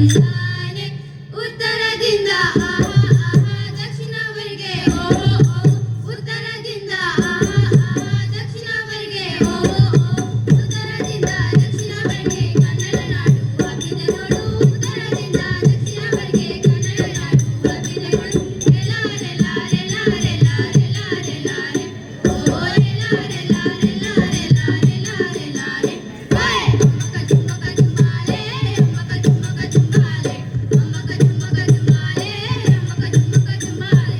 ತಂದಾನೆ ಉತ್ತರದಿಂದ ಆಹಾ ಆಹಾ ದಕ್ಷಿಣವರೆಗೆ ಓಹೋ ಓಹೋ ಉತ್ತರದಿಂದ ಆಹಾ ಆಹಾ ದಕ್ಷಿಣವರೆಗೆ ಓಹೋ ಓಹೋ ಉತ್ತರದಿಂದ ದಕ್ಷಿಣವರೆಗೆ ಕನ್ನಡ ನಾಡು ಹಬ್ಬಿದೆ ನೋಡು ಉತ್ತರದಿಂದ ದಕ್ಷಿಣವರೆಗೆ ಕನ್ನಡ ನಾಡು ಹಬ್ಬಿದೆ ನೋಡು ರೆಲಾರೆ ಲಾರೆ ಲಾರೆ ಲಾರೆ ಲಾರೆ ಲಾರೆ ಓ ರೆಲಾರೆ ಲಾರೆ ಲಾರೆ ಲಾರೆ ಲಾರೆ ಲಾರೆ ಓಯ್ ಅಮ್ಮಕ ಚುಮ್ಮಕ ಚುಮ್ಮಾಲೆ ಅಮ್ಮಕ ಚುಮ್ಮಕ ಚುಮ್ಮಾಲೆ ಅಮ್ಮಕ ಚುಮ್ಮಕ ಚುಮ್ಮಾಲೆ ಅಮ್ಮಕ ಚುಮ್ಮಕ ಚುಮ್ಮಾಲೆ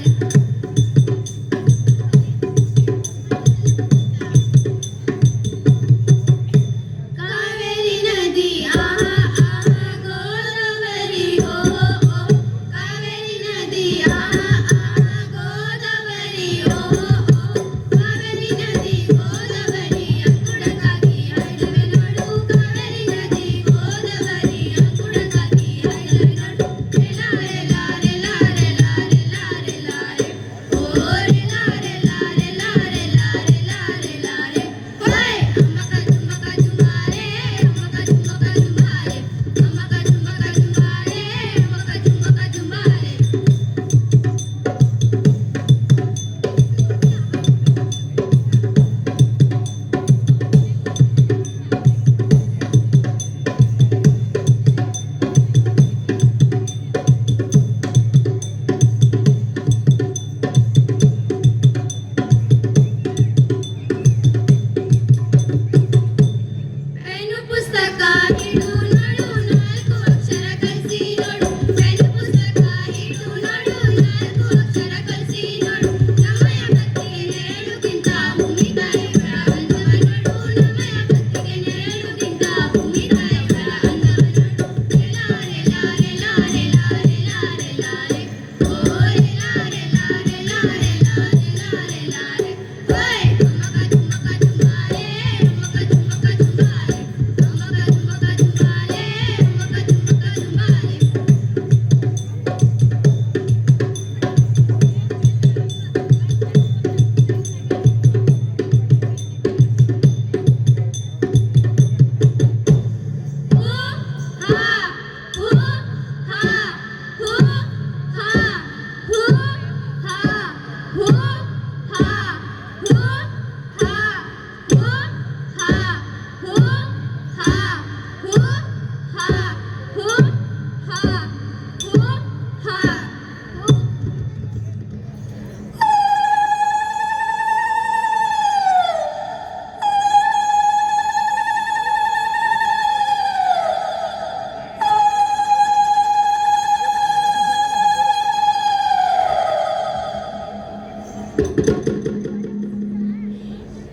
ಕಾವೇರಿ ನದಿ ಆಹಾ ಆಹಾ ಗೋದಾವರಿ ಓಹೋ ಓಹೋ ಕಾವೇರಿ ನದಿ ಆಹಾ ಆಹಾ ಗೋದಾವರಿ ಓಹೋ ಓಹೋ ಕಾವೇರಿ ನದಿ ಗೋದಾವರಿ ಅಂಕುಡಕ್ಕಾಗಿ ಹರಿದವೆ ನೋಡು ಕಾವೇರಿ ನದಿ ಗೋದಾವರಿ ಅಂಕುಡಕ್ಕಾಗಿ ಹರಿದವೆ ನೋಡು ರೆಲಾರೆ ಲಾರೆ ಲಾರೆ ಲಾರೆ ಲಾರೆ ಲಾರೆ ಓ ರೆಲಾರೆ ಲಾರೆ ಲಾರೆ ಲಾರೆ ಲಾರೆ ಲಾರೆ ಓಯ್ ಅಮ್ಮಕ ಚುಮ್ಮಕ ಚುಮ್ಮಾಲೆ ಅಮ್ಮಕ ಚುಮ್ಮಕ ಚುಮ್ಮಾಲೆ ಅಮ್ಮಕ ಚುಮ್ಮಕ ಚುಮ್ಮಾಲೆ ಅಮ್ಮಕ ಚುಮ್ಮಕ ಚುಮ್ಮಾಲೆ ಪೆನ್ನು ಪುಸ್ತಕ ಹಿಡು ನೋಡು ನಾಲ್ಕು ಅಕ್ಷರ ಕಲಿಸಿ ನೋಡು ಪೆನ್ನು ಪುಸ್ತಕ ಹಿಡು ನೋಡು ನಾಲ್ಕು ಅಕ್ಷರ ಕಲಿಸಿ ನೋಡು ನಮ್ಮಯ ಭಕ್ತಿಗೆ ನೆರಳುಗಿಂತ ಭೂಮಿ ತಾಯಿಗಳ ಅಂದವ ನೋಡು ನಮ್ಮಯ ಭಕ್ತಿಗೆ ನೆರಳುಗಿಂತ ಭೂಮಿ ತಾಯಿಗಳ ಅಂದವ ನೋಡು ರೆಲಾರೆ ಲಾರೆ ಲಾರೆ ಲಾರೆ ಲಾರೆ ಲಾರೆ ಓ ರೆಲಾರೆ ಲಾರೆ ಲಾರೆ ಲಾರೆ ಲಾರೆ ಲಾರೆ ಓಯ್ ಅಮ್ಮಕ ಚುಮ್ಮಕ ಚುಮ್ಮಾಲೆ ಅಮ್ಮಕ ಚುಮ್ಮಕ ಚುಮ್ಮಾಲೆ ಅಮ್ಮಕ ಚುಮ್ಮಕ ಚುಮ್ಮಾಲೆ ಅಮ್ಮಕ ಚುಮ್ಮಕ ಚುಮ್ಮಾಲೆ ಹೂ ಹಾ ಹೂ ಹಾ ಹೂ ಹಾ ಹೂ ಹಾ ಹೂ ಹಾ ಹೂ ಹಾ ಹೂ ಹಾ ಹೂ ಹಾ ಹೂ ಹಾ ಹೂ ಹಾ ಹೂ ಹಾ ಹೂ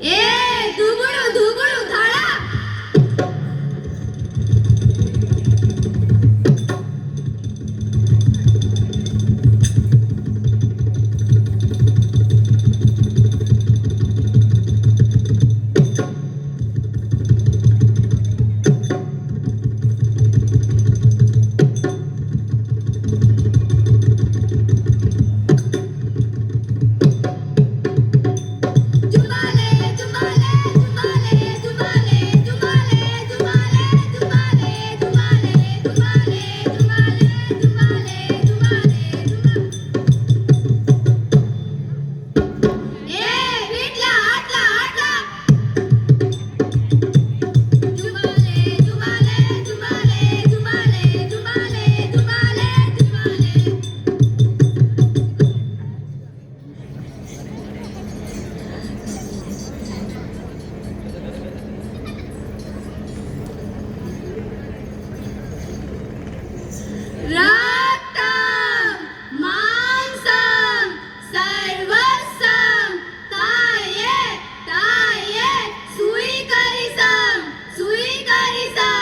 ಏ ದುಗುಡು ದುಗುಡು ತಾಳ ಜುಮಾಲೆ ಜುಮಾಲೆ ಜುಮಾಲೆ ಜುಮಾಲೆ ಜುಮಾಲೆ ಜುಮಾಲೆ ಜುಮಾಲೆ ಜುಮಾಲೆ ಜುಮಾಲೆ ಜುಮಾಲೆ ಜುಮಾಲೆ ಜುಮಾಲೆ ಏ ಬಿಟ್ಲ ಆಟ್ಲ ಆಟ್ಲ ಜುಮಾಲೆ ಜುಮಾಲೆ ಜುಮಾಲೆ ಜುಮಾಲೆ ಜುಮಾಲೆ ಜುಮಾಲೆ ಜುಮಾಲೆ रक्तम मांसम सर्वस्वम ताये ताये स्वीकरिसम स्वीकरिसम